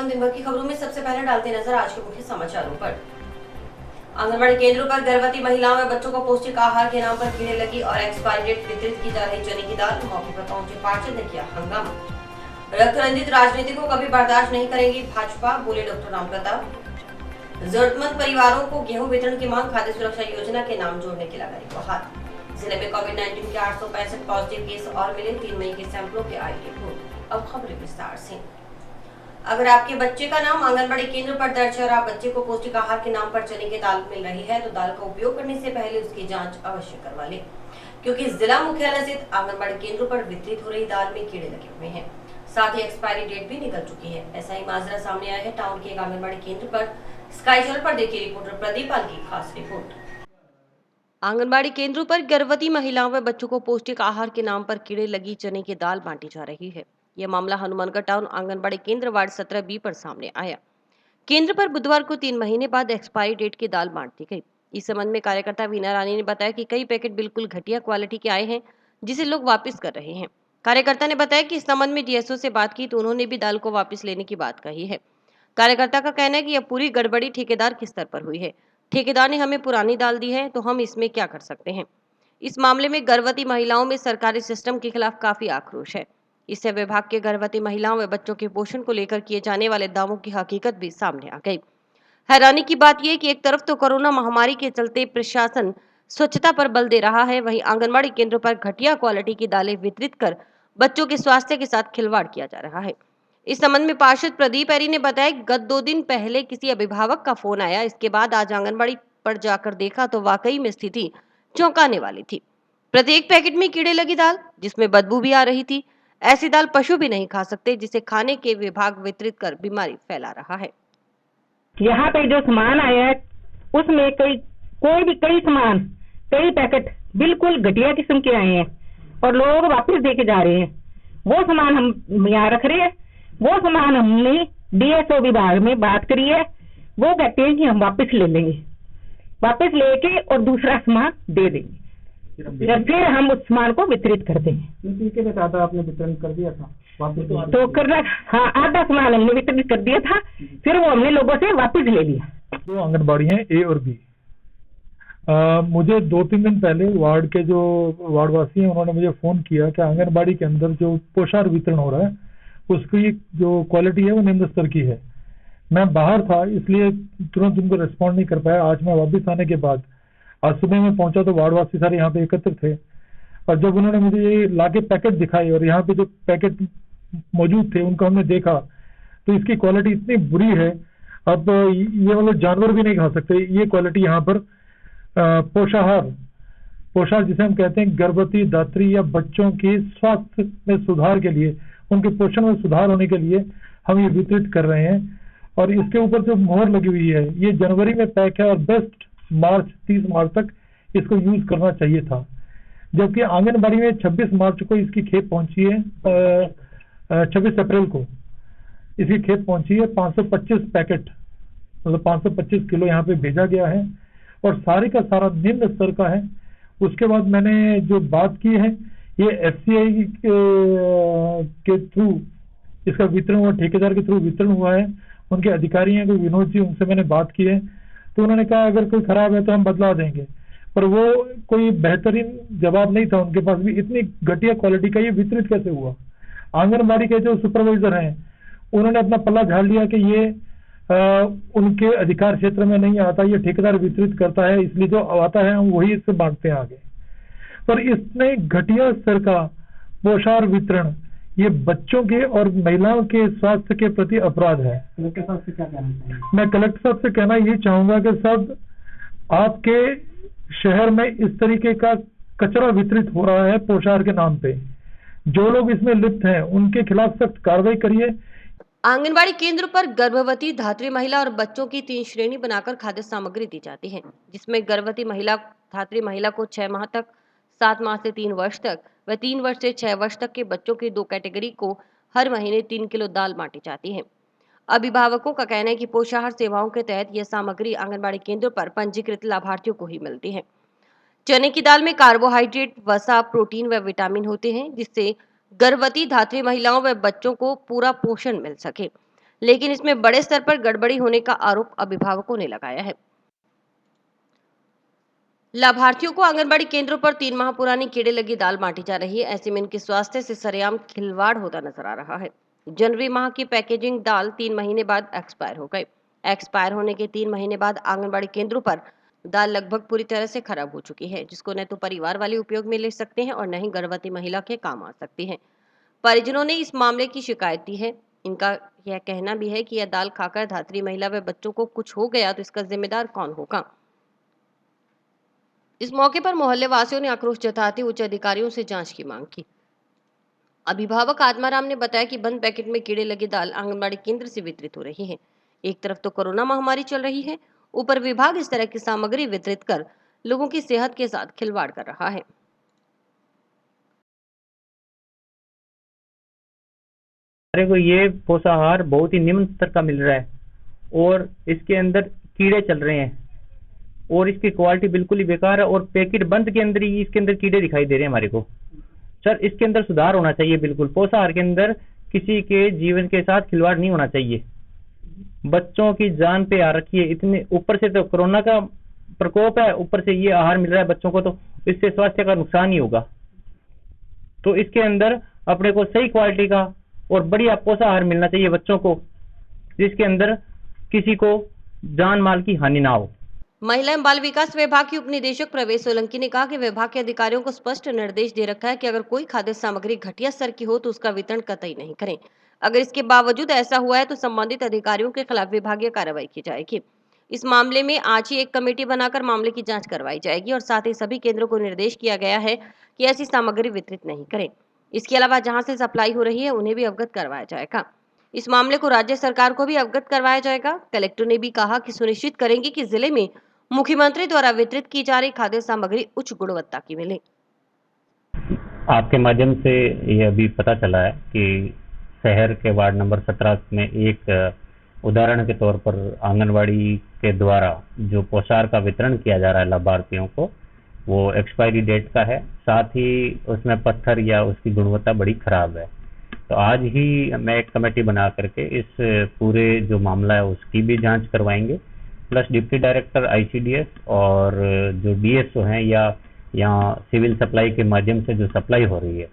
स्वागतम। दिन भर की खबरों में सबसे पहले डालते नजर आज के मुख्य समाचारों पर। आंगनबाड़ी केंद्रों पर गर्भवती महिलाओं व बच्चों को पौष्टिक आहार के नाम पर कीड़े लगी और एक्सपायरी डेट वितरित की जा रही चने की दाल। मौके पर पहुंचे पार्षद ने किया हंगामा। रक्त रंजित राजनीति को कभी बर्दाश्त नहीं करेगी भाजपा, बोले डॉक्टर रामप्रताप। जरूरतमंद परिवारों को गेहूं वितरण की मांग, खाद्य सुरक्षा योजना के नाम जोड़ने की लगाई गुहार। जिले में कोविड-19 के 865 पॉजिटिव केस और मिले, 3 मई के सैंपलों के आई रिपोर्ट। अब खबरें विस्तार से। अगर आपके बच्चे का नाम आंगनबाड़ी केंद्र पर दर्ज है और आप बच्चे को पौष्टिक आहार के नाम पर चने की दाल मिल रही है तो दाल का उपयोग करने से पहले उसकी जांच अवश्य करवा लें, क्योंकि जिला मुख्यालय स्थित आंगनबाड़ी केंद्रों पर वितरित हो रही दाल में कीड़े लगे हुए हैं। साथ ही एक्सपायरी डेट भी निकल चुकी है। ऐसा ही माजरा सामने आया है टाउन के एक आंगनबाड़ी केंद्र पर। स्काई चैनल पर देखिए रिपोर्टर प्रदीप पाल की खास रिपोर्ट। आंगनबाड़ी केंद्रों पर गर्भवती महिलाओं व बच्चों को पौष्टिक आहार के नाम पर कीड़े लगी चने की दाल बांटी जा रही है। यह मामला हनुमानगढ़ टाउन आंगनबाड़ी केंद्र वार्ड 17B पर सामने आया। केंद्र पर बुधवार को 3 महीने बाद एक्सपायरी डेट की दाल बांट दी गई। इस संबंध में कार्यकर्ता वीना रानी ने बताया कि कई पैकेट बिल्कुल घटिया क्वालिटी के आए हैं, जिसे लोग वापस कर रहे हैं। कार्यकर्ता ने बताया कि इस संबंध में डीएसओ से बात की तो उन्होंने भी दाल को वापस लेने की बात कही है। कार्यकर्ता का कहना है कि यह पूरी गड़बड़ी ठेकेदार के स्तर पर हुई है। ठेकेदार ने हमें पुरानी दाल दी है तो हम इसमें क्या कर सकते हैं। इस मामले में गर्भवती महिलाओं में सरकारी सिस्टम के खिलाफ काफी आक्रोश है। इससे विभाग के गर्भवती महिलाओं व बच्चों के पोषण को लेकर किए जाने वाले दावों की हकीकत भी सामने आ गई। हैरानी की बात यह कि एक तरफ तो कोरोना महामारी के चलते प्रशासन स्वच्छता पर बल दे रहा है, वहीं आंगनबाड़ी केंद्रों पर घटिया क्वालिटी की दालें वितरित कर बच्चों के स्वास्थ्य के साथ खिलवाड़ किया जा रहा है। इस संबंध में पार्षद प्रदीप ऐरी ने बताया कि गत 2 दिन पहले किसी अभिभावक का फोन आया। इसके बाद आज आंगनबाड़ी पर जाकर देखा तो वाकई में स्थिति चौंकाने वाली थी। प्रत्येक पैकेट में कीड़े लगी दाल, जिसमें बदबू भी आ रही थी। ऐसी दाल पशु भी नहीं खा सकते, जिसे खाने के विभाग वितरित कर बीमारी फैला रहा है। यहाँ पे जो सामान आया है उसमें कई सामान, कई पैकेट बिल्कुल घटिया किस्म के आए हैं और लोग वापस देके जा रहे हैं। वो सामान हम यहाँ रख रहे हैं। वो सामान हमने डीएसओ विभाग में बात करी है। वो कहते हैं कि हम वापस ले लेंगे, वापस लेके और दूसरा सामान दे देंगे या फिर हम उस सामान को वितरित कर देंगे। आपने वितरण कर दिया था वापस तो करना, हाँ, आधा सामान हमने वितरित कर दिया था, फिर वो हमने लोगों से वापस ले लिया। 2 आंगनबाड़ी हैं, ए और बी। मुझे 2-3 दिन पहले वार्ड के जो वार्डवासी हैं उन्होंने मुझे फोन किया कि आंगनबाड़ी के अंदर जो पोषाहार वितरण हो रहा है उसकी जो क्वालिटी है वो निम्न स्तर की है। मैं बाहर था इसलिए तुरंत उनको रिस्पॉन्ड नहीं कर पाया। आज मैं वापस आने के बाद आज सुबह में पहुंचा तो वार्डवासी सारे यहाँ पे एकत्र थे और जब उन्होंने मुझे ये लाके पैकेट दिखाए और यहाँ पे जो पैकेट मौजूद थे उनको हमने देखा तो इसकी क्वालिटी इतनी बुरी है, अब ये मतलब जानवर भी नहीं खा सकते। ये क्वालिटी यहाँ पर पोषाहार जिसे हम कहते हैं गर्भवती दात्री या बच्चों के स्वास्थ्य में सुधार के लिए, उनके पोषण में सुधार होने के लिए हम ये वितरित कर रहे हैं। और इसके ऊपर जो मोहर लगी हुई है ये जनवरी में पैक है और बेस्ट 30 मार्च तक इसको यूज करना चाहिए था, जबकि आंगनबाड़ी में 26 मार्च को इसकी खेप पहुंची है। 26 अप्रैल को इसकी खेप पहुंची है। 525 पैकेट मतलब 525 किलो यहाँ पे भेजा गया है और सारे का सारा निम्न स्तर का है। उसके बाद मैंने जो बात की है ये एफसीआई के थ्रू इसका वितरण हुआ, ठेकेदार के थ्रू वितरण हुआ है। उनके अधिकारी हैं कोई विनोद जी, उनसे मैंने बात की है तो उन्होंने कहा अगर कोई खराब है तो हम बदला देंगे, पर वो कोई बेहतरीन जवाब नहीं था उनके पास भी। इतनी घटिया क्वालिटी का ये वितरित कैसे हुआ? आंगनबाड़ी के जो सुपरवाइजर हैं उन्होंने अपना पल्ला झाड़ लिया कि ये उनके अधिकार क्षेत्र में नहीं आता, ये ठेकेदार वितरित करता है, इसलिए जो आता है हम वही इससे बांटते हैं आगे। पर इतने घटिया स्तर का पोषाहार वितरण ये बच्चों के और महिलाओं के स्वास्थ्य के प्रति अपराध है। कलेक्टर साहब से क्या कहना चाहिए? मैं कलेक्टर साहब से कहना ये चाहूंगा कि सब आपके शहर में इस तरीके का कचरा वितरित हो रहा है पोषाहार के नाम पे, जो लोग इसमें लिप्त हैं उनके खिलाफ सख्त कार्रवाई करिए। आंगनबाड़ी केंद्र पर गर्भवती धात्री महिला और बच्चों की 3 श्रेणी बनाकर खाद्य सामग्री दी जाती है, जिसमें गर्भवती महिला धात्री महिला को 6 माह तक, 7 माह से 3 वर्ष तक व 3 वर्ष से 6 वर्ष तक के बच्चों की 2 कैटेगरी को हर महीने 3 किलो दाल बांटी जाती है। अभिभावकों का कहना है कि पोषाहार सेवाओं के तहत यह सामग्री आंगनबाड़ी केंद्रों पर पंजीकृत लाभार्थियों को ही मिलती है। चने की दाल में कार्बोहाइड्रेट, वसा, प्रोटीन व विटामिन होते हैं, जिससे गर्भवती धात्री महिलाओं व बच्चों को पूरा पोषण मिल सके। लेकिन इसमें बड़े स्तर पर गड़बड़ी होने का आरोप अभिभावकों ने लगाया है। लाभार्थियों को आंगनबाड़ी केंद्रों पर 3 माह पुरानी कीड़े लगी दाल बांटी जा रही है। ऐसे में इनके स्वास्थ्य से सरेआम खिलवाड़ होता नजर आ रहा है। जनवरी माह की पैकेजिंग दाल 3 महीने बाद एक्सपायर हो गई। एक्सपायर होने के 3 महीने बाद आंगनबाड़ी केंद्रों पर दाल लगभग पूरी तरह से खराब हो चुकी है, जिसको न तो परिवार वाले उपयोग में ले सकते हैं और न ही गर्भवती महिला के काम आ सकती है। परिजनों ने इस मामले की शिकायत दी है। इनका यह कहना भी है कि यह दाल खाकर धात्री महिला व बच्चों को कुछ हो गया तो इसका जिम्मेदार कौन होगा। इस मौके पर मोहल्ले वासियों ने आक्रोश जताते उच्च अधिकारियों से जांच की मांग की। अभिभावक आत्माराम ने बताया कि बंद पैकेट में कीड़े लगी दाल आंगनबाड़ी केंद्र से वितरित हो रही है। एक तरफ तो कोरोना महामारी चल रही है, ऊपर विभाग इस तरह की सामग्री वितरित कर लोगों की सेहत के साथ खिलवाड़ कर रहा है। को ये पोषाहार बहुत ही निम्न स्तर का मिल रहा है और इसके अंदर कीड़े चल रहे हैं और इसकी क्वालिटी बिल्कुल ही बेकार है और पैकेट बंद के अंदर ही इसके अंदर कीड़े दिखाई दे रहे हैं हमारे को। सर, इसके अंदर सुधार होना चाहिए। बिल्कुल पोषाहार के अंदर किसी के जीवन के साथ खिलवाड़ नहीं होना चाहिए। बच्चों की जान पे आ रखी है। इतने ऊपर से तो कोरोना का प्रकोप है, ऊपर से ये आहार मिल रहा है बच्चों को, तो इससे स्वास्थ्य का नुकसान ही होगा। तो इसके अंदर अपने को सही क्वालिटी का और बढ़िया पोषाहार मिलना चाहिए बच्चों को, जिसके अंदर किसी को जान माल की हानि ना हो। महिला एवं बाल विकास विभाग के उप निदेशक प्रवेश सोलंकी ने कहा कि विभाग के अधिकारियों को स्पष्ट निर्देश दे रखा है कि अगर कोई खाद्य सामग्री घटिया स्तर की हो तो उसका वितरण कतई नहीं करें। अगर इसके बावजूद ऐसा हुआ है तो संबंधित अधिकारियों के खिलाफ विभागीय कार्रवाई की जाएगी। इस मामले में आज ही एक कमेटी बनाकर मामले की जांच करवाई जाएगी और साथ ही सभी केंद्रों को निर्देश किया गया है कि ऐसी सामग्री वितरित नहीं करें। इसके अलावा जहां से सप्लाई हो रही है उन्हें भी अवगत करवाया जाएगा। इस मामले को राज्य सरकार को भी अवगत करवाया जाएगा। कलेक्टर ने भी कहा कि सुनिश्चित करेंगे कि जिले में मुख्यमंत्री द्वारा वितरित की जा रही खाद्य सामग्री उच्च गुणवत्ता की मिले। आपके माध्यम से ये अभी पता चला है कि शहर के वार्ड नंबर 17 में एक उदाहरण के तौर पर आंगनवाड़ी के द्वारा जो पोषाहार का वितरण किया जा रहा है लाभार्थियों को, वो एक्सपायरी डेट का है, साथ ही उसमें पत्थर या उसकी गुणवत्ता बड़ी खराब है। तो आज ही मैं एक कमेटी बना करके इस पूरे जो मामला है उसकी भी जांच करवाएंगे, प्लस डिप्टी डायरेक्टर आईसीडीएस और जो डीएसओ हैं या यहाँ सिविल सप्लाई के माध्यम से जो सप्लाई हो रही है,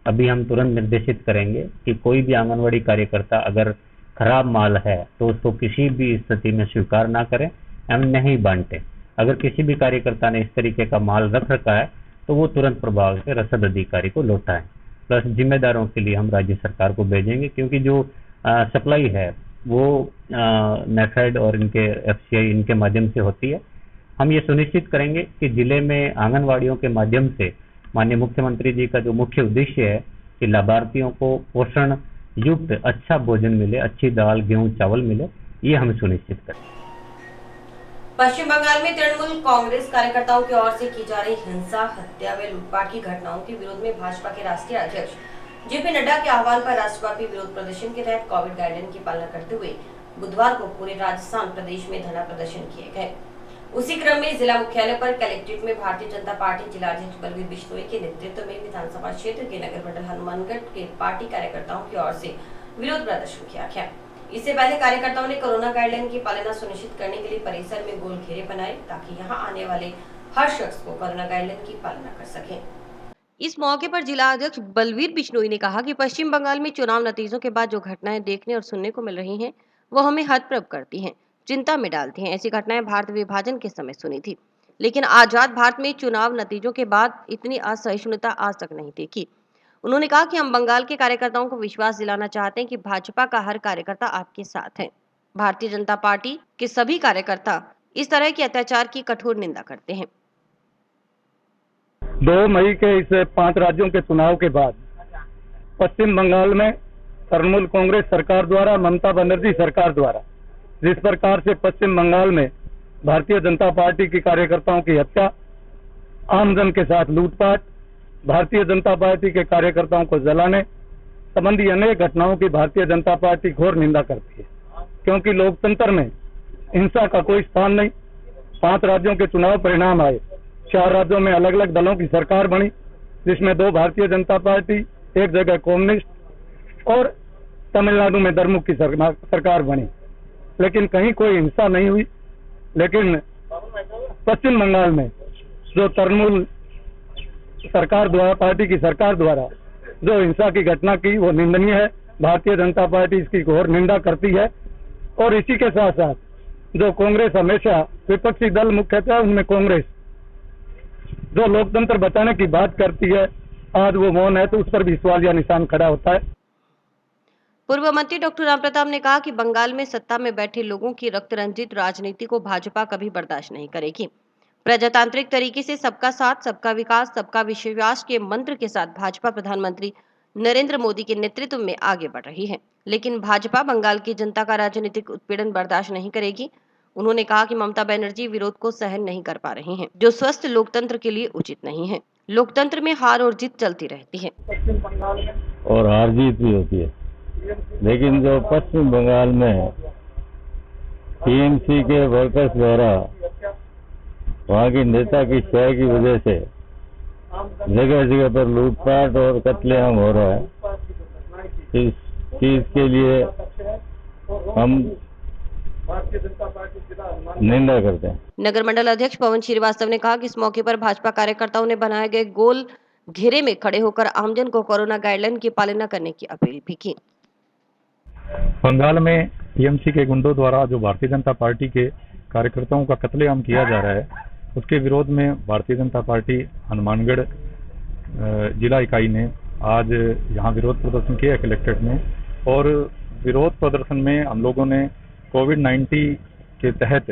अभी हम तुरंत निर्देशित करेंगे कि कोई भी आंगनवाड़ी कार्यकर्ता अगर खराब माल है तो उसको किसी भी स्थिति में स्वीकार ना करें एवं नहीं बांटे। अगर किसी भी कार्यकर्ता ने इस तरीके का माल रख रखा है तो वो तुरंत प्रभाव से रसद अधिकारी को लौटाएं। प्लस जिम्मेदारों के लिए हम राज्य सरकार को भेजेंगे, क्योंकि जो सप्लाई है वो नेफेड और इनके एफसीआई इनके माध्यम से होती है। हम ये सुनिश्चित करेंगे कि जिले में आंगनवाड़ियों के माध्यम से माननीय मुख्यमंत्री जी का जो मुख्य उद्देश्य है कि लाभार्थियों को पोषण युक्त अच्छा भोजन मिले, अच्छी दाल गेहूं चावल मिले, ये हम सुनिश्चित करें। पश्चिम बंगाल में तृणमूल कांग्रेस कार्यकर्ताओं की ओर से की जा रही हिंसा, हत्या व लूटपाट की घटनाओं के विरोध में भाजपा के राष्ट्रीय अध्यक्ष जेपी नड्डा के आह्वान पर राष्ट्रव्यापी विरोध प्रदर्शन के तहत कोविड गाइडलाइन की पालना करते हुए बुधवार को पूरे राजस्थान प्रदेश में धरना प्रदर्शन किए गए। उसी क्रम में जिला मुख्यालय पर कलेक्ट्रेट में भारतीय जनता पार्टी जिला अध्यक्ष बलवीर बिश्नोई के नेतृत्व में विधानसभा क्षेत्र के नगर मंडल हनुमानगढ़ के पार्टी कार्यकर्ताओं की ओर से विरोध प्रदर्शन किया गया। इससे पहले कार्यकर्ताओं ने कोरोना गाइडलाइन की पालना सुनिश्चित करने के लिए परिसर में गोल घेरे बनाए ताकि यहां आने वाले हर शख्स को कोरोना गाइडलाइन की पालना कर सके। इस मौके पर जिला अध्यक्ष बलवीर बिश्नोई ने कहा कि पश्चिम बंगाल में चुनाव नतीजों के बाद जो घटनाएं देखने और सुनने को मिल रही हैं, वो हमें हतप्रभ करती हैं, चिंता में डालती हैं। ऐसी घटनाएं भारत विभाजन के समय सुनी थी, लेकिन आजाद भारत में चुनाव नतीजों के बाद इतनी असहिष्णुता आज तक नहीं देखी। उन्होंने कहा कि हम बंगाल के कार्यकर्ताओं को विश्वास दिलाना चाहते हैं कि भाजपा का हर कार्यकर्ता आपके साथ है। भारतीय जनता पार्टी के सभी कार्यकर्ता इस तरह के अत्याचार की कठोर निंदा करते हैं। 2 मई के इस 5 राज्यों के चुनाव के बाद पश्चिम बंगाल में तृणमूल कांग्रेस सरकार द्वारा, ममता बनर्जी सरकार द्वारा जिस प्रकार से पश्चिम बंगाल में भारतीय जनता पार्टी के कार्यकर्ताओं की हत्या, आमजन के साथ लूटपाट, भारतीय जनता पार्टी के कार्यकर्ताओं को जलाने संबंधी अनेक घटनाओं की भारतीय जनता पार्टी घोर निंदा करती है, क्योंकि लोकतंत्र में हिंसा का कोई स्थान नहीं। 5 राज्यों के चुनाव परिणाम आए, 4 राज्यों में अलग अलग दलों की सरकार बनी, जिसमें 2 भारतीय जनता पार्टी, 1 जगह कम्युनिस्ट, और तमिलनाडु में दरमुख की सरकार बनी, लेकिन कहीं कोई हिंसा नहीं हुई। लेकिन पश्चिम बंगाल में जो तृणमूल सरकार द्वारा, पार्टी की सरकार द्वारा जो हिंसा की घटना की, वो निंदनीय है। भारतीय जनता पार्टी इसकी घोर निंदा करती है। और इसी के साथ साथ जो कांग्रेस हमेशा विपक्षी दल मुख्यतः उनमें कांग्रेस जो लोकतंत्र बचाने की बात करती है, आज वो मौन है, तो उस पर भी सवालिया निशान खड़ा होता है। पूर्व मंत्री डॉक्टर रामप्रताप ने कहा कि बंगाल में सत्ता में बैठे लोगों की रक्त रंजित राजनीति को भाजपा कभी बर्दाश्त नहीं करेगी। प्रजातांत्रिक तरीके से सबका साथ, सबका विकास, सबका विश्वास के मंत्र के साथ भाजपा प्रधानमंत्री नरेंद्र मोदी के नेतृत्व में आगे बढ़ रही है, लेकिन भाजपा बंगाल की जनता का राजनीतिक उत्पीड़न बर्दाश्त नहीं करेगी। उन्होंने कहा कि ममता बनर्जी विरोध को सहन नहीं कर पा रही हैं, जो स्वस्थ लोकतंत्र के लिए उचित नहीं है। लोकतंत्र में हार और जीत चलती रहती है और हार जीत भी होती है, लेकिन जो पश्चिम बंगाल में टीएमसी के वर्कर्स द्वारा वहाँ की नेता की शय की वजह से जगह जगह पर लूटपाट और कत्लेआम हो रहा है, इस चीज के लिए हम निंदा करते हैं। नगर मंडल अध्यक्ष पवन श्रीवास्तव ने कहा कि इस मौके पर भाजपा कार्यकर्ताओं ने बनाए गए गोल घेरे में खड़े होकर आमजन को कोरोना गाइडलाइन की पालना करने की अपील भी की। बंगाल में टीएमसी के गुंडों द्वारा जो भारतीय जनता पार्टी के कार्यकर्ताओं का कत्लेआम किया जा रहा है, उसके विरोध में भारतीय जनता पार्टी हनुमानगढ़ जिला इकाई ने आज यहाँ विरोध प्रदर्शन किया कलेक्ट्रेट में। और विरोध प्रदर्शन में हम लोगों ने कोविड-19 के तहत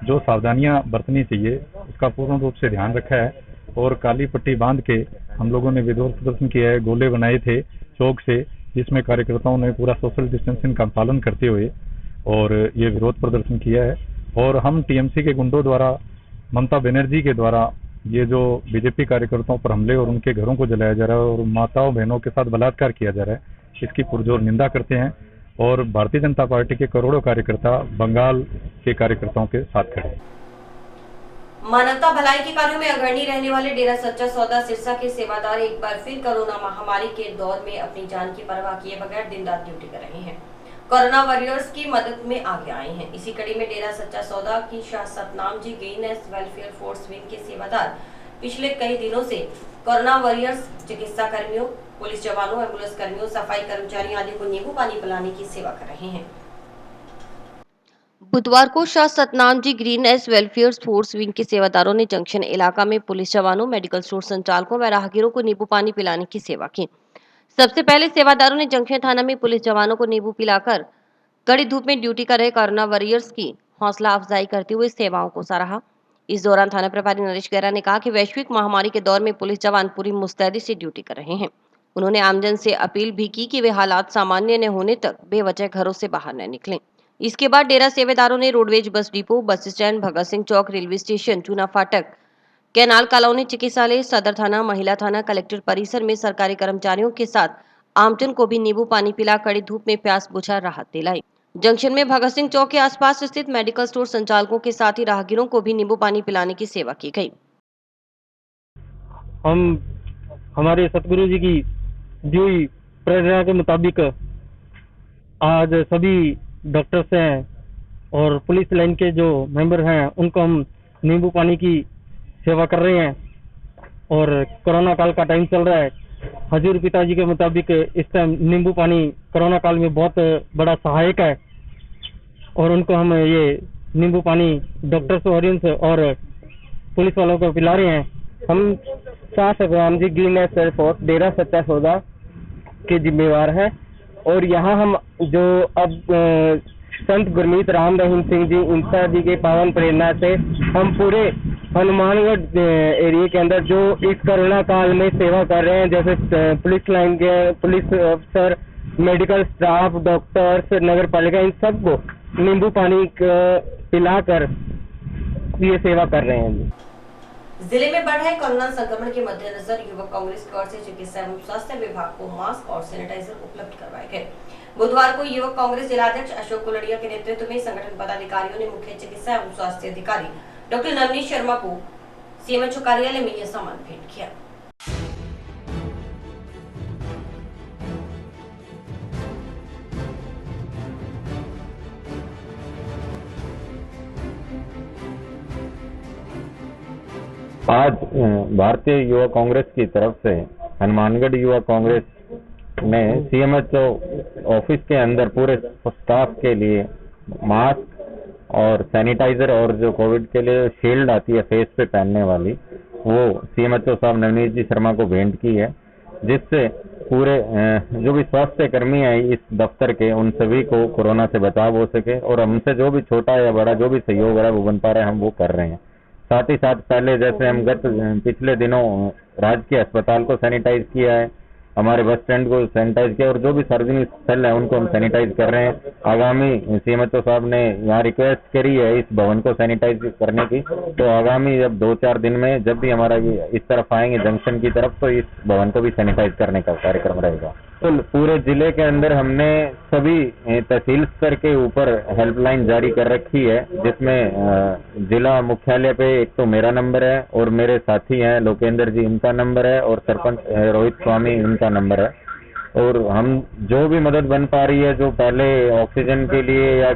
जो सावधानियां बरतनी चाहिए उसका पूर्ण रूप से ध्यान रखा है और काली पट्टी बांध के हम लोगों ने विरोध प्रदर्शन किया है। गोले बनाए थे चौक से, जिसमें कार्यकर्ताओं ने पूरा सोशल डिस्टेंसिंग का पालन करते हुए और ये विरोध प्रदर्शन किया है। और हम टीएमसी के गुंडों द्वारा, ममता बनर्जी के द्वारा ये जो बीजेपी कार्यकर्ताओं पर हमले और उनके घरों को जलाया जा रहा है और माताओं बहनों के साथ बलात्कार किया जा रहा है, इसकी पुरजोर निंदा करते हैं। और भारतीय जनता पार्टी के करोड़ों कार्यकर्ता बंगाल के कार्यकर्ताओं के साथ खड़े हैं। मानवता भलाई के कार्यों में अग्रणी रहने वाले डेरा सच्चा सौदा सिरसा के सेवादार एक बार फिर कोरोना महामारी के दौर में अपनी जान की परवाह किए बगैर दिन रात ड्यूटी कर रहे हैं। कोरोना वॉरियर्स की मदद में आगे आए हैं। इसी कड़ी में डेरा सच्चा सौदा की Shah Satnam ji greenness welfare force wing के सेवादार पिछले कई दिनों से कोरोना वॉरियर्स, चिकित्सा कर्मियों, पुलिस जवानों, एम्बुलेंस कर्मियों, सफाई कर्मचारियों आदि को नींबू पानी पिलाने की सेवा कर रहे हैं। बुधवार को Shah Satnam ji greenness welfare force wing के सेवादारों ने जंक्शन इलाका में पुलिस जवानों, मेडिकल स्टोर संचालकों व राहगीरों को नींबू पानी पिलाने की सेवा की। सबसे पहले सेवादारों ने जंक्शन थाना में पुलिस जवानों को नींबू पिलाकर कड़ी धूप में ड्यूटी कर रहे कोरोना वॉरियर्स की हौसला अफजाई करते हुए सेवाओं को सराहा। इस दौरान थाना प्रभारी नरेश गहरा ने कहा कि वैश्विक महामारी के दौर में पुलिस जवान पूरी मुस्तैदी से ड्यूटी कर रहे हैं। उन्होंने आमजन से अपील भी की कि वे हालात सामान्य न होने तक बेवजह घरों से बाहर न निकलें। इसके बाद डेरा सेवेदारों ने roadways bus depot, bus stand, Bhagat Singh Chowk, railway station, Chuna Phatak, canal colony, चिकित्सालय, सदर थाना, महिला थाना, कलेक्टर परिसर में सरकारी कर्मचारियों के साथ आमजन को भी नींबू पानी पिला कड़ी धूप में प्यास बुझा राहत दिलाई। जंक्शन में भगत सिंह चौक के आसपास स्थित मेडिकल स्टोर संचालकों के साथ ही राहगीरों को भी नींबू पानी पिलाने की सेवा की गई। हम हमारे सतगुरु जी की दी हुई प्रेरणा के मुताबिक आज सभी डॉक्टर्स हैं और पुलिस लाइन के जो मेंबर हैं उनको हम नींबू पानी की सेवा कर रहे हैं। और कोरोना काल का टाइम चल रहा है, हजूर पिताजी के मुताबिक इस टाइम नींबू पानी कोरोना काल में बहुत बड़ा सहायक है और उनको हम ये नींबू पानी डॉक्टर्स और पुलिस वालों को पिला रहे हैं। हम Shah Satnam ji greenness welfare force डेरा सच्चा सौदा के जिम्मेवार हैं और यहाँ हम जो अब संत गुरमीत राम रहीम सिंह जी इंसा जी के पावन प्रेरणा से हम पूरे हनुमानगढ़ एरिया के अंदर जो इस कोरोना काल में सेवा कर रहे हैं, जैसे पुलिस लाइन के पुलिस अफसर, मेडिकल स्टाफ, डॉक्टर्स, नगर पालिका, इन सबको नींबू पानी पिलाकर ये सेवा कर रहे हैं। जिले में बढ़ रहे कोरोना संक्रमण के मद्देनजर युवक कांग्रेस की ओर से चिकित्सा एवं स्वास्थ्य विभाग को मास्क और सैनिटाइजर उपलब्ध करवाए गए। बुधवार को युवक कांग्रेस जिलाध्यक्ष अशोक कुलड़िया के नेतृत्व में संगठन पदाधिकारियों ने मुख्य चिकित्सा एवं स्वास्थ्य अधिकारी डॉक्टर नवनीत शर्मा को सीएमएचओ कार्यालय में यह सम्मान भेंट किया। आज भारतीय युवा कांग्रेस की तरफ से हनुमानगढ़ युवा कांग्रेस में सीएमएचओ ऑफिस के अंदर पूरे स्टाफ के लिए मास्क और सैनिटाइजर और जो कोविड के लिए शील्ड आती है फेस पे पहनने वाली, वो सीएमएचओ साहब नवनीत जी शर्मा को भेंट की है, जिससे पूरे जो भी स्वास्थ्य कर्मी हैं इस दफ्तर के, उन सभी को कोरोना से बचाव हो सके और हमसे जो भी छोटा या बड़ा जो भी सहयोग हो रहा है वो बन पा रहे हैं, हम वो कर रहे हैं। साथ ही साथ पहले जैसे हम पिछले दिनों राजकीय अस्पताल को सैनिटाइज किया है, हमारे बस स्टैंड को सैनिटाइज किया और जो भी सार्वजनिक स्थल है उनको हम सैनिटाइज कर रहे हैं। आगामी सीएमएचओ साहब ने यहाँ रिक्वेस्ट करी है इस भवन को सैनिटाइज करने की, तो आगामी जब 2-4 दिन में जब भी हमारा ये इस तरफ आएंगे जंक्शन की तरफ, तो इस भवन को भी सैनिटाइज करने का कार्यक्रम रहेगा। तो पूरे जिले के अंदर हमने सभी तहसील स्तर के ऊपर हेल्पलाइन जारी कर रखी है, जिसमें जिला मुख्यालय पे एक तो मेरा नंबर है और मेरे साथी हैं लोकेंद्र जी, इनका नंबर है, और सरपंच रोहित स्वामी, इनका नंबर है। और हम जो भी मदद बन पा रही है, जो पहले ऑक्सीजन के लिए या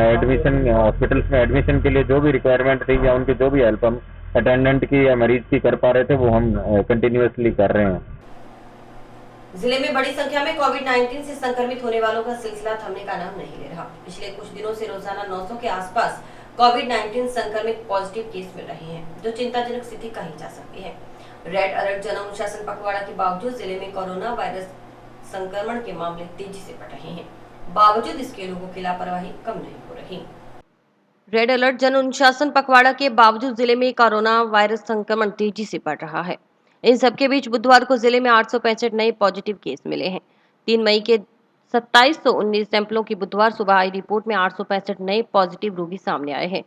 एडमिशन हॉस्पिटल्स में एडमिशन के लिए जो भी रिक्वायरमेंट थी या उनकी जो भी हेल्प हम अटेंडेंट की या मरीज की कर पा रहे थे, वो हम कंटिन्यूअसली कर रहे हैं। जिले में बड़ी संख्या में कोविड-19 से संक्रमित होने वालों का सिलसिला थमने का नाम नहीं ले रहा। पिछले कुछ दिनों से रोजाना 900 के आसपास कोविड-19 संक्रमित पॉजिटिव केस मिल रहे हैं, जो चिंताजनक स्थिति कही जा सकती है। रेड अलर्ट जन अनुशासन पखवाड़ा के बावजूद जिले में कोरोना वायरस संक्रमण के मामले तेजी से बढ़ रहे हैं। बावजूद इसके लोगों की लापरवाही कम नहीं हो रही। रेड अलर्ट जन अनुशासन पखवाड़ा के बावजूद जिले में कोरोना वायरस संक्रमण तेजी से बढ़ रहा है। इन सबके बीच बुधवार को जिले में 865 नए पॉजिटिव केस मिले हैं। 3 मई के 2719 सैंपलों की बुधवार सुबह आई रिपोर्ट में 865 नए पॉजिटिव रोगी सामने आए हैं।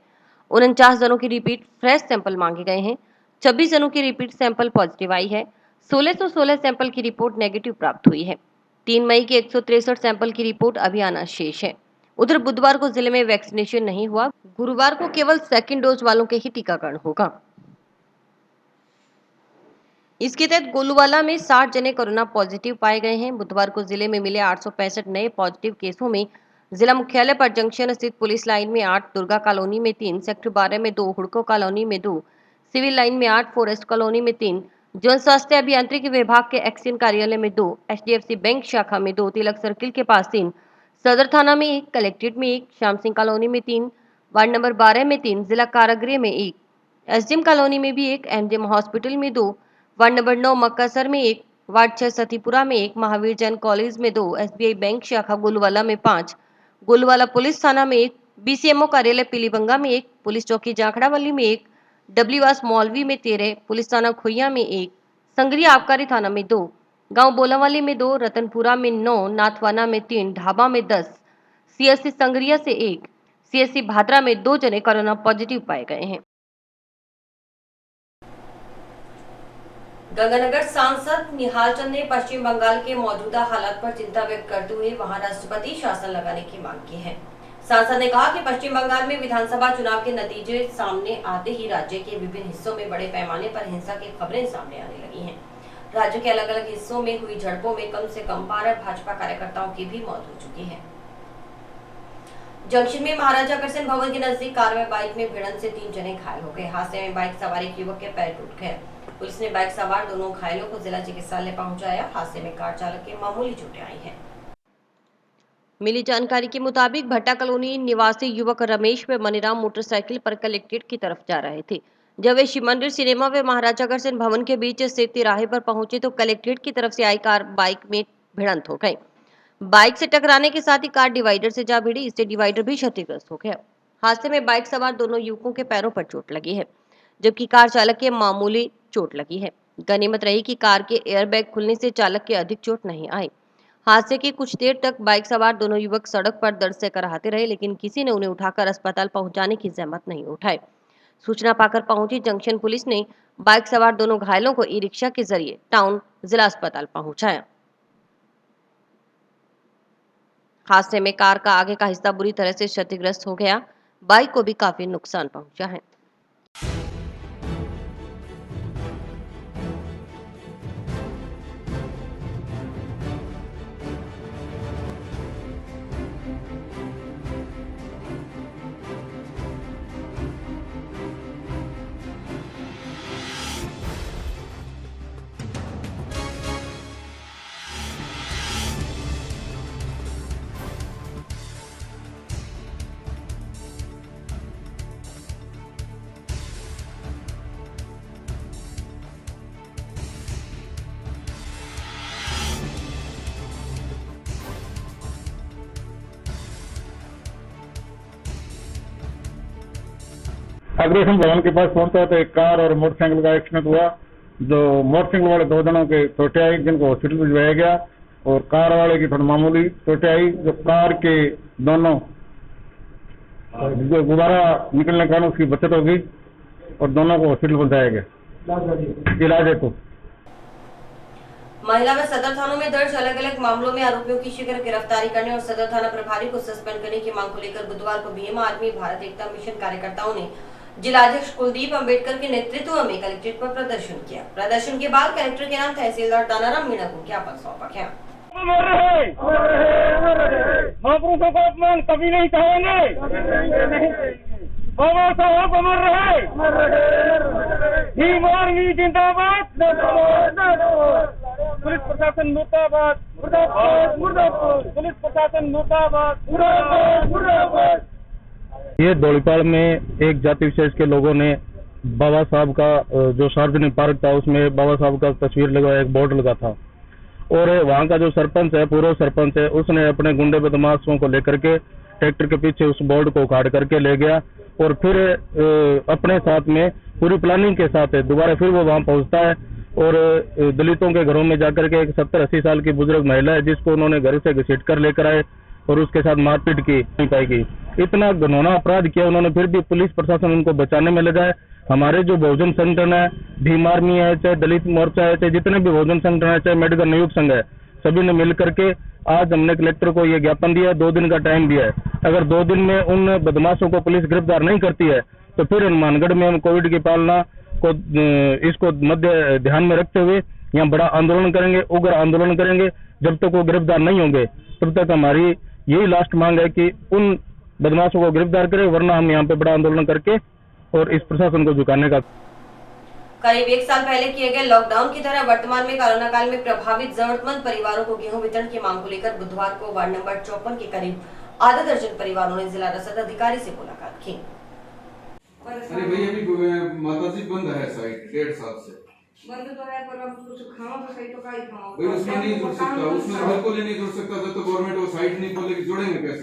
49 जनों की रिपीट फ्रेश सैंपल मांगे गए हैं। 26 जनों की रिपीट सैंपल पॉजिटिव आई है। 1616 सैंपल की रिपोर्ट नेगेटिव प्राप्त हुई है। 3 मई के 163 सैंपल की रिपोर्ट अभी आना शेष है। उधर बुधवार को जिले में वैक्सीनेशन नहीं हुआ। गुरुवार को केवल सेकेंड डोज वालों के ही टीकाकरण होगा। इसके तहत गोलूवाला में 60 जने कोरोना पॉजिटिव पाए गए हैं। बुधवार को जिले में मिले 865 नए पॉजिटिव केसों में जिला मुख्यालय पर जंक्शन स्थित पुलिस लाइन में 8, दुर्गा कॉलोनी में 3, सेक्टर 12 में 2, हुड़को कॉलोनी में 2, सिविल लाइन में 8, फॉरेस्ट कॉलोनी में 3, जन स्वास्थ्य अभियांत्रिकी विभाग के एक्सियन कार्यालय में 2, HDFC बैंक शाखा में 2, तिलक सर्किल के पास 3, सदर थाना में 1, कलेक्ट्रेट में 1, श्याम सिंह कॉलोनी में 3, वार्ड नंबर 12 में 3, जिला कारागृह में 1, SDM कॉलोनी में भी 1, MDM हॉस्पिटल में 2, वार्ड नंबर 9 मक्कासर में 1, वार्ड 6 सतीपुरा में 1, महावीर जैन कॉलेज में 2, SBI बैंक शाखा गोलूवाला में 5, गोलूवाला पुलिस थाना में 1, BCMO कार्यालय पीलीबंगा में 1, पुलिस चौकी जाखड़ावली में 1, डब्ल्यूआस मौलवी में 13, पुलिस थाना खोइया में 1, संगरी आबकारी थाना में 2, गांव बोलावाली में 2, रतनपुरा में 9, नाथवाना में 3, ढाबा में 10, CSC संगरिया से 1, CSC भादरा में 2 जने कोरोना पॉजिटिव पाए गए हैं। गंगानगर सांसद निहाल चंद ने पश्चिम बंगाल के मौजूदा हालात पर चिंता व्यक्त करते हुए वहां राष्ट्रपति शासन लगाने की मांग की है। सांसद ने कहा कि पश्चिम बंगाल में विधानसभा चुनाव के नतीजे सामने आते ही राज्य के विभिन्न हिस्सों में बड़े पैमाने पर हिंसा की खबरें सामने आने लगी हैं। राज्य के अलग अलग हिस्सों में हुई झड़पों में कम से कम 12 भाजपा कार्यकर्ताओं की भी मौत हो चुकी है। जंक्शन में महाराजा अग्रसेन भवन के नजदीक कार में बाइक में भिड़ंत से 3 जने घायल हो गए। हादसे में बाइक सवार एक युवक के पैर टूट गए। पुलिस ने बाइक सवार दोनों घायलों को जिला चिकित्सालय पहुंचाया। हादसे में कार चालक के मामूली चोटें आई हैं। मिली जानकारी के मुताबिक भट्टा कॉलोनी निवासी युवक रमेश व मनीराम मोटरसाइकिल पर कलेक्ट्रेट की तरफ जा रहे थे। जब वे शिव मंदिर सिनेमा व महाराजा अग्रसेन भवन के बीच से तिराहे पर पहुंचे तो कलेक्ट्रेट की तरफ से आई कार बाइक में भिड़ंत हो गई। बाइक से टकराने के साथ ही कार डिवाइडर से जा भिड़ी, इससे डिवाइडर भी क्षतिग्रस्त हो गया। हादसे में बाइक सवार दोनों युवकों के पैरों पर चोट लगी है, जबकि कार चालक के मामूली चोट लगी है। गनीमत रही कि कार के एयरबैग खुलने से चालक के अधिक चोट नहीं आई। हादसे की कुछ देर तक बाइक सवार दोनों युवक सड़क पर दर्द से कराहते रहे, लेकिन किसी ने उन्हें उठाकर अस्पताल पहुंचाने की जहमत नहीं उठाई। सूचना पाकर पहुंची जंक्शन पुलिस ने बाइक सवार दोनों घायलों को ई-रिक्शा के जरिए टाउन जिला अस्पताल पहुंचाया। हादसे में कार का आगे का हिस्सा बुरी तरह से क्षतिग्रस्त हो गया। बाइक को भी काफी नुकसान पहुंचा है। अग्रसेन भवन के पास पहुंचा तो एक कार और मोटरसाइकिल का एक्सीडेंट हुआ। जो मोटरसाइकिल वाले 2 जनों के चोटें आई, जिनको हॉस्पिटल भिजवाया गया, और कार वाले की थोड़ी मामूली चोटें आई। जो कार के दोनों जो गुब्बारा निकलने के कारण उसकी बचत होगी और दोनों को हॉस्पिटल पहुंचाया गया इलाज हेतु। महिला व सदर थानों में दर्ज अलग अलग मामलों में आरोपियों की शीघ्र गिरफ्तारी करने और सदर थाना प्रभारी को सस्पेंड करने की मांग को लेकर बुधवार को बीएम आर्मी भारत एकता मिशन कार्यकर्ताओं ने जिलाध्यक्ष कुलदीप अंबेडकर के नेतृत्व में कलेक्ट्रेट पर प्रदर्शन किया। प्रदर्शन के बाद कलेक्टर के नाम तहसीलदार दानाराम मीणा को ज्ञापन सौंपा गया। महापुरुषों का अपमान कभी नहीं चाहेंगे। बाबा साहब अमर रहे। भीम आर्मी जिंदाबाद। पुलिस प्रशासन मुर्दाबाद। पुलिस प्रशासन मुर्दाबाद। ये धौलीपाल में एक जाति विशेष के लोगों ने बाबा साहब का जो सार्वजनिक पार्क था उसमें बाबा साहब का तस्वीर लगा, एक बोर्ड लगा था, और वहाँ का जो सरपंच है, पूर्व सरपंच है, उसने अपने गुंडे बदमाशों को लेकर के ट्रैक्टर के पीछे उस बोर्ड को उखाड़ करके ले गया और फिर अपने साथ में पूरी प्लानिंग के साथ दोबारा फिर वो वहाँ पहुँचता है और दलितों के घरों में जाकर के एक 70-80 साल की बुजुर्ग महिला है जिसको उन्होंने घर से घसीट कर लेकर आए और उसके साथ मारपीट की नहीं पाएगी। इतना घिनौना अपराध किया उन्होंने, फिर भी पुलिस प्रशासन उनको बचाने में लगा है। हमारे जो बहुजन संगठन है, भीम आर्मी है, चाहे दलित मोर्चा है, चाहे जितने भी बहुजन संगठन है, चाहे मेडिकल नियुक्त संघ है, सभी ने मिल करके आज हमने कलेक्टर को ये ज्ञापन दिया, 2 दिन का टाइम दिया है। अगर 2 दिन में उन बदमाशों को पुलिस गिरफ्तार नहीं करती है तो फिर हनुमानगढ़ में हम कोविड की पालना को इसको मध्य ध्यान में रखते हुए यहाँ बड़ा आंदोलन करेंगे, उग्र आंदोलन करेंगे। जब तक वो गिरफ्तार नहीं होंगे तब तक हमारी यही लास्ट मांग है कि उन बदमाशों को गिरफ्तार करें, वरना हम यहाँ पे बड़ा आंदोलन करके और इस प्रशासन को झुकाने का। करीब 1 साल पहले किए गए लॉकडाउन की तरह वर्तमान में कोरोना काल में प्रभावित जरूरतमंद परिवारों को गेहूं वितरण की मांग को लेकर बुधवार को वार्ड नंबर 54 के करीब आधा दर्जन परिवारों ने जिला रसद अधिकारी से मुलाकात की। अरे भैया अभी माताजी बंद है साइट 1.5 साल से बंद तो है, पर अब कुछ खाओ तो सही तो काई खाओ। भाई उसमें नहीं जुड़ सकता, उसमें बिल्कुल ही नहीं जुड़ सकता जब तो गवर्नमेंट वो साइट नहीं खोलेगी, जुड़ेंगे कैसे?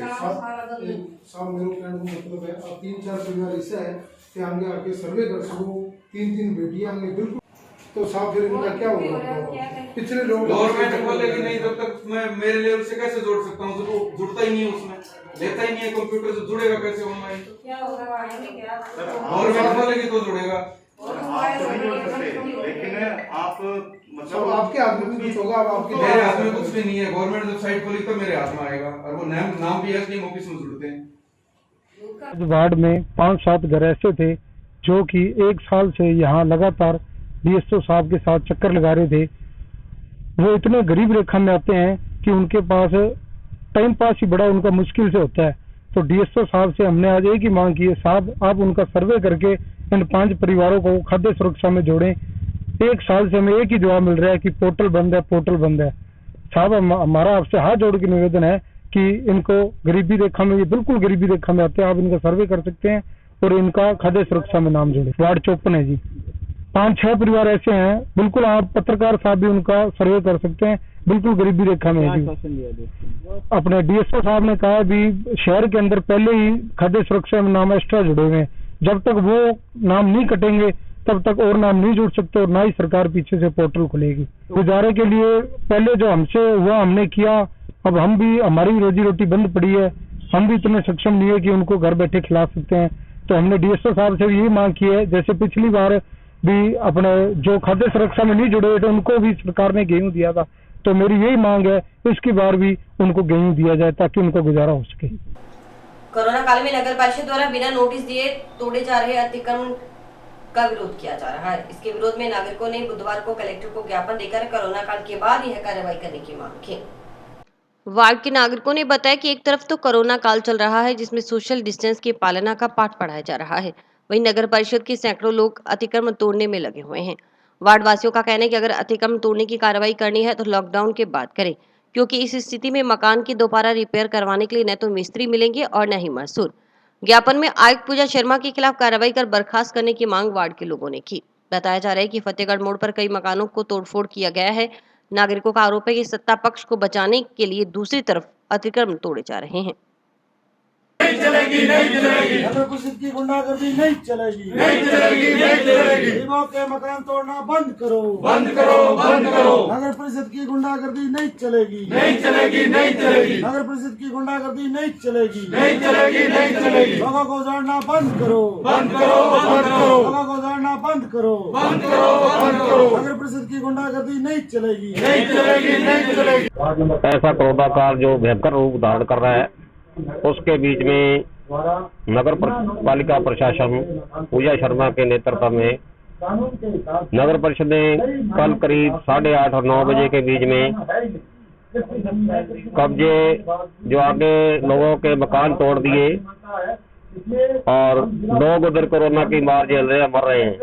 साहब मेरे कहने का मतलब है अब 3-4 परिवार ऐसा है कि हमने आके सर्वे कर सको, 3-3 बेटियां हमने बिल्कुल, तो साहब फिर इनका क्या होगा? पिछले लोग गवर्नमेंट खोलेगी नहीं जब तक मैं मेरे लेवल से कैसे जोड़ सकता हूँ? तो वो जुड़ता ही नहीं है, उसमें लेता ही नहीं है कंप्यूटर से, जुड़ेगा कैसे ऑनलाइन? गवर्नमेंट खोलेगी तो जुड़ेगा। लेकिन आप मतलब आपके हाथ में कुछ होगा, अब आपके मेरे हाथ में कुछ भी नहीं है। गवर्नमेंट जब साइट खोली तो मेरे हाथ में आएगा, और वो नाम भी एसडीएम ऑफिस में जुड़ते हैं। वार्ड में 5-7 घर ऐसे थे जो कि 1 साल से यहाँ लगातार डीएसओ साहब के साथ चक्कर लगा रहे थे। वो इतने गरीब रेखा में आते हैं कि उनके पास टाइम पास ही बड़ा उनका मुश्किल से होता है। तो डीएसओ साहब से हमने आज एक ही मांग की है, साहब आप उनका सर्वे करके इन 5 परिवारों को खाद्य सुरक्षा में जोड़ें। 1 साल से हमें एक ही जवाब मिल रहा है कि पोर्टल बंद है, पोर्टल बंद है। साहब हमारा आपसे हाथ जोड़ के निवेदन है कि इनको गरीबी रेखा में, ये बिल्कुल गरीबी रेखा में आते हैं, आप इनका सर्वे कर सकते हैं और इनका खाद्य सुरक्षा में नाम जोड़े। वार्ड 54 है जी, 5-6 परिवार ऐसे हैं, बिल्कुल आप पत्रकार साहब भी उनका सर्वे कर सकते हैं, बिल्कुल गरीबी रेखा में है जी। अपने डीएसओ साहब ने कहा भी शहर के अंदर पहले ही खाद्य सुरक्षा में नाम एक्स्ट्रा जुड़े हुए हैं, जब तक वो नाम नहीं कटेंगे तब तक और नाम नहीं जुड़ सकते और ना ही सरकार पीछे से पोर्टल खुलेगी। गुजारे के लिए पहले जो हमसे हुआ हमने किया, अब हम भी, हमारी रोजी रोटी बंद पड़ी है, हम भी इतने सक्षम नहीं है कि उनको घर बैठे खिला सकते हैं। तो हमने डीएसओ साहब से भी यही मांग की है, जैसे पिछली बार भी अपने जो खाद्य सुरक्षा में नहीं जुड़े थे उनको भी सरकार ने गेहूं दिया था, तो मेरी यही मांग है इसकी बार भी उनको गेहूं दिया जाए ताकि उनको गुजारा हो सके। कोरोना काल में नगर परिषद द्वारा बिना नोटिस दिए तोड़े जा रहे अतिक्रमण का विरोध किया जा रहा है। इसके विरोध में नागरिकों ने बुधवार को कलेक्टर को ज्ञापन देकर कोरोना काल के बाद यह कार्रवाई करने की मांग की। वार्ड के नागरिकों ने बताया कि एक तरफ तो कोरोना काल चल रहा है जिसमें सोशल डिस्टेंस की पालना का पाठ पढ़ाया जा रहा है, वहीं नगर परिषद के सैकड़ों लोग अतिक्रमण तोड़ने में लगे हुए हैं। वार्ड वासियों का कहना है कि अगर अतिक्रमण तोड़ने की कार्रवाई करनी है तो लॉकडाउन के बाद करें, क्योंकि इस स्थिति में मकान की दोबारा रिपेयर करवाने के लिए न तो मिस्त्री मिलेंगे और न ही मजदूर। ज्ञापन में आयुक्त पूजा शर्मा के खिलाफ कार्रवाई कर बर्खास्त करने की मांग वार्ड के लोगों ने की। बताया जा रहा है कि फतेहगढ़ मोड़ पर कई मकानों को तोड़फोड़ किया गया है। नागरिकों का आरोप है कि सत्ता पक्ष को बचाने के लिए दूसरी तरफ अतिक्रमण तोड़े जा रहे हैं। नहीं चलेगी, नहीं चलेगी। नगर परिषद की गुंडागर्दी नहीं चलेगी, नहीं चलेगी, नहीं चलेगी। गरीबों के मकान तोड़ना बंद करो, बंद करो, बंद करो। नगर परिषद की गुंडागर्दी नहीं चलेगी, नहीं चलेगी, नहीं चलेगी। नगर परिषद की गुंडागर्दी नहीं चलेगी, नहीं चलेगी, नहीं चलेगी। लोगों को उजाड़ना बंद करो, बंद करो, बंद करो। लोगों को उजाड़ना बंद करो, बंद करो, बंद करो। नगर परिषद की गुंडागर्दी नहीं चलेगी, नहीं चलेगी, नहीं चलेगी। ऐसा कोरोना काल जो भयंकर रूप धारण कर रहा है, उसके बीच में नगर पालिका प्रशासन पूजा शर्मा के नेतृत्व में नगर परिषद ने कल करीब 8:30 और 9 बजे के बीच में कब्जे जो आगे लोगों के मकान तोड़ दिए और लोग उधर कोरोना की मार झेल रहे हैं, मर रहे हैं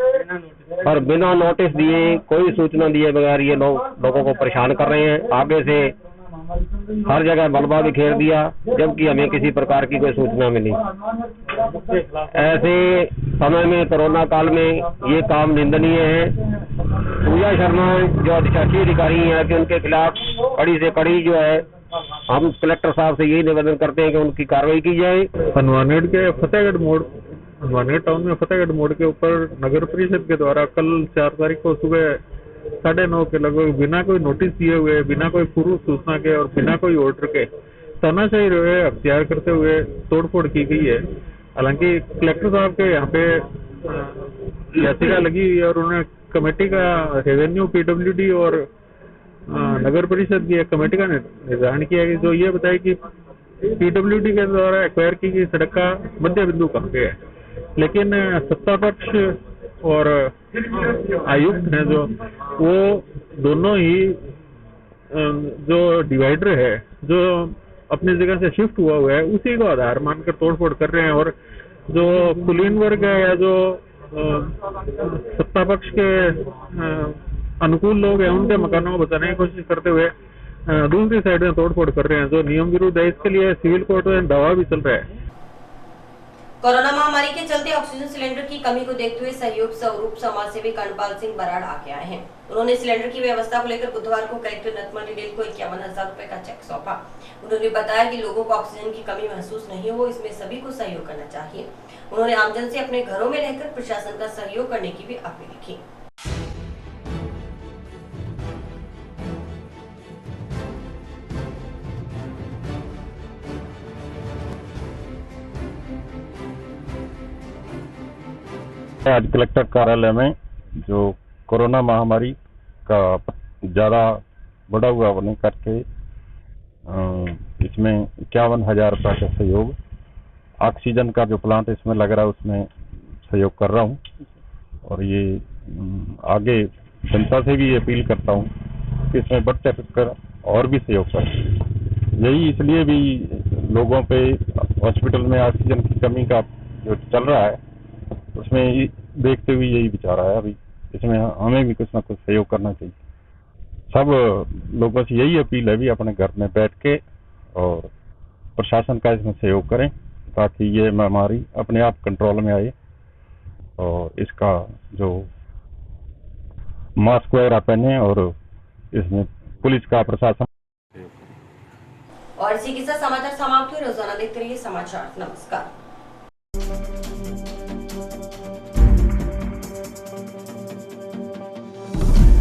और बिना नोटिस दिए, कोई सूचना दिए बगैर ये लोगों को परेशान कर रहे हैं। आगे से हर जगह मलबा बिखेर दिया, जबकि हमें किसी प्रकार की कोई सूचना मिली। ऐसे समय में, कोरोना काल में ये काम निंदनीय है। पूजा शर्मा जो अधिशासी अधिकारी हैं कि उनके खिलाफ कड़ी से कड़ी जो है, हम कलेक्टर साहब से यही निवेदन करते हैं कि उनकी कार्रवाई की जाए। हनुमानगढ़ के फतेहगढ़ मोड़, हनुमानगढ़ टाउन में फतेहगढ़ मोड़ के ऊपर नगर परिषद के द्वारा कल 4 तारीख को सुबह 9:30 के लगभग बिना कोई नोटिस दिए हुए, बिना कोई पूर्व सूचना के और बिना कोई ऑर्डर के तानाशाही अख्तियार करते हुए तोड़फोड़ की गई है। हालांकि कलेक्टर साहब के यहाँ पे याचिका लगी हुई है और उन्होंने कमेटी का रेवेन्यू, PWD और नगर परिषद की एक कमेटी का निर्धारण किया कि जो ये बताए कि PWD के द्वारा एक्वायर की गई सड़क का मध्य बिंदु कहाँ पे है। लेकिन सत्ता पक्ष और आयुक्त हैं जो, वो दोनों ही जो डिवाइडर है जो अपनी जगह से शिफ्ट हुआ है, उसी को आधार मानकर तोड़फोड़ कर रहे हैं। और जो कुलीन वर्ग है या जो सत्ता पक्ष के अनुकूल लोग हैं, उनके मकानों को बचाने की कोशिश करते हुए दूसरी साइड में तोड़फोड़ कर रहे हैं, जो नियम विरुद्ध है। इसके लिए सिविल कोर्ट में दावा भी चल रहा है। कोरोना महामारी के चलते ऑक्सीजन सिलेंडर की कमी को देखते हुए सहयोग स्वरूप समाज सेवी कर्णपाल सिंह बराड़ आगे आए हैं। उन्होंने सिलेंडर की व्यवस्था को लेकर बुधवार को कलेक्टर नथमल डिडेल को 51,000 रुपए का चेक सौंपा। उन्होंने बताया कि लोगों को ऑक्सीजन की कमी महसूस नहीं हो, इसमें सभी को सहयोग करना चाहिए। उन्होंने आमजन से अपने घरों में रहकर प्रशासन का सहयोग करने की भी अपील की। आज कलेक्टर कार्यालय में जो कोरोना महामारी का ज़्यादा बढ़ा हुआ होने करके इसमें 51,000 रुपये का सहयोग, ऑक्सीजन का जो प्लांट इसमें लग रहा है उसमें सहयोग कर रहा हूँ। और ये आगे जनता से भी अपील करता हूँ कि इसमें बढ़ चढ़ कर और भी सहयोग करें। यही इसलिए भी लोगों पे हॉस्पिटल में ऑक्सीजन की कमी का जो चल रहा है, उसमें देखते हुए यही विचार आया अभी इसमें हमें भी कुछ ना कुछ सहयोग करना चाहिए। सब लोगों से यही अपील है भी अपने घर में बैठ के और प्रशासन का इसमें सहयोग करें, ताकि ये महामारी अपने आप कंट्रोल में आए और इसका जो मास्क वगैरह पहने और इसमें पुलिस का प्रशासन। और इसी के साथ समाचार समाप्त हुए। रोजाना देखते रहिए समाचार। नमस्कार।